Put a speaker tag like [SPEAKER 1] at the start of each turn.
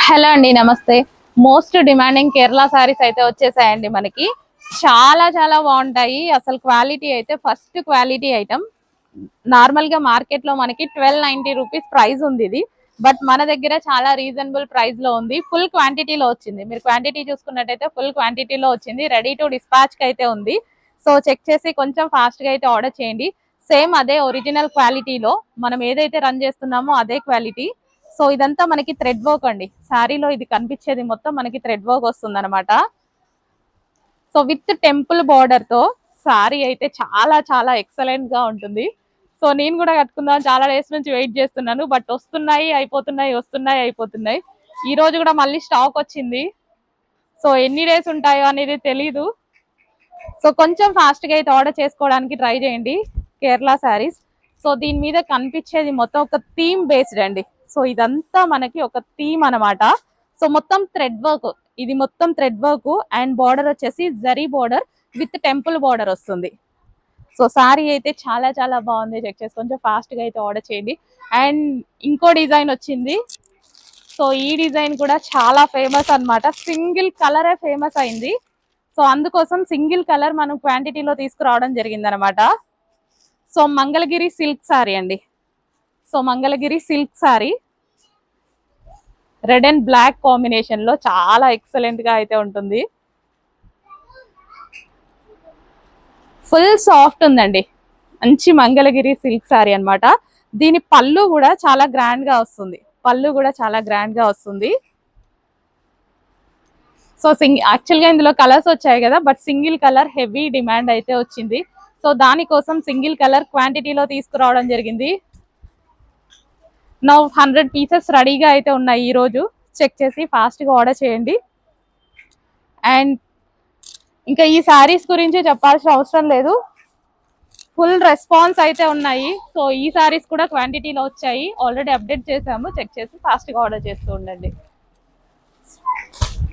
[SPEAKER 1] Hello అండి, నమస్తే. Most demanding Kerala saris అయితే వచ్చేసాయండి. మనకి చాలా చాలా బాగుంటాయి. అసలు క్వాలిటీ అయితే ఫస్ట్ క్వాలిటీ ఐటమ్. నార్మల్ గా మార్కెట్ లో మనకి 1290 రూపీస్ ప్రైస్ ఉంది ఇది. బట్ మన దగ్గర చాలా రీజనబుల్ ప్రైస్ లో ఉంది. ఫుల్ క్వాంటిటీలో వచ్చింది. మీరు క్వాంటిటీ చూసుకున్నట్టయితే ఫుల్ క్వాంటిటీలో వచ్చింది. రెడీ టు డిస్పాచ్ కి అయితే ఉంది. సో చెక్ చేసి కొంచెం ఫాస్ట్ గా అయితే ఆర్డర్ చేయండి. సేమ్ అదే ఒరిజినల్ క్వాలిటీలో మనం ఏదైతే రన్ చేస్తున్నామో అదే క్వాలిటీ. సో ఇదంతా మనకి థ్రెడ్ వర్క్ అండి. శారీలో ఇది కనిపించేది మొత్తం మనకి థ్రెడ్ వర్క్ వస్తుంది అనమాట. సో విత్ టెంపుల్ బార్డర్ తో శారీ అయితే చాలా చాలా ఎక్సలెంట్ గా ఉంటుంది. సో నేను కూడా కట్టుకుందాం చాలా డేస్ నుంచి వెయిట్ చేస్తున్నాను. బట్ వస్తున్నాయి అయిపోతున్నాయి, వస్తున్నాయి అయిపోతున్నాయి. ఈ రోజు కూడా మళ్ళీ స్టాక్ వచ్చింది. సో ఎన్ని డేస్ ఉంటాయో అనేది తెలీదు. సో కొంచెం ఫాస్ట్ గా అయితే ఆర్డర్ చేసుకోవడానికి ట్రై చేయండి కేరళ శారీస్. సో దీని మీద కనిపించేది మొత్తం ఒక థీమ్ బేస్డ్ అండి. సో ఇదంతా మనకి ఒక థీమ్ అనమాట. సో మొత్తం థ్రెడ్ వర్క్, ఇది మొత్తం థ్రెడ్ వర్క్ అండ్ బార్డర్ వచ్చేసి zari border with temple border వస్తుంది. సో సారీ అయితే చాలా చాలా బాగుంది. చెక్ చేసి కొంచెం ఫాస్ట్ గా అయితే ఆర్డర్ చేయండి. అండ్ ఇంకో డిజైన్ వచ్చింది. సో ఈ డిజైన్ కూడా చాలా ఫేమస్ అన్నమాట. సింగిల్ కలరే ఫేమస్ అయింది. సో అందుకోసం సింగిల్ కలర్ మనం క్వాంటిటీలో తీసుకురావడం జరిగింది అనమాట. సో మంగళగిరి సిల్క్ సారీ అండి. So Mangalagiri silk sari red and black combination లో చాలా ఎక్సలెంట్ గా అయితే ఉంటుంది. ఫుల్ సాఫ్ట్ ఉందండి. మంచి మంగళగిరి సిల్క్ సారీ అన్నమాట. దీని పళ్ళు కూడా చాలా గ్రాండ్ గా వస్తుంది. పళ్ళు కూడా చాలా గ్రాండ్ గా వస్తుంది. సో యాక్చువల్ గా ఇందులో కలర్స్ వచ్చాయి కదా, but single colour heavy demand అయితే వచ్చింది. సో దానికోసం సింగిల్ కలర్ క్వాంటిటీలో తీసుకురావడం జరిగింది. నా 100 పీసెస్ రెడీగా అయితే ఉన్నాయి. ఈ రోజు చెక్ చేసి ఫాస్ట్ గా ఆర్డర్ చేయండి. అండ్ ఇంకా ఈ శారీస్ గురించి చెప్పాల్సిన అవసరం లేదు. ఫుల్ రెస్పాన్స్ అయితే ఉన్నాయి. సో ఈ శారీస్ కూడా క్వాంటిటీలో వచ్చాయి. ఆల్రెడీ అప్డేట్ చేసాము. చెక్ చేసి ఫాస్ట్ గా ఆర్డర్ చేస్తూ ఉండండి.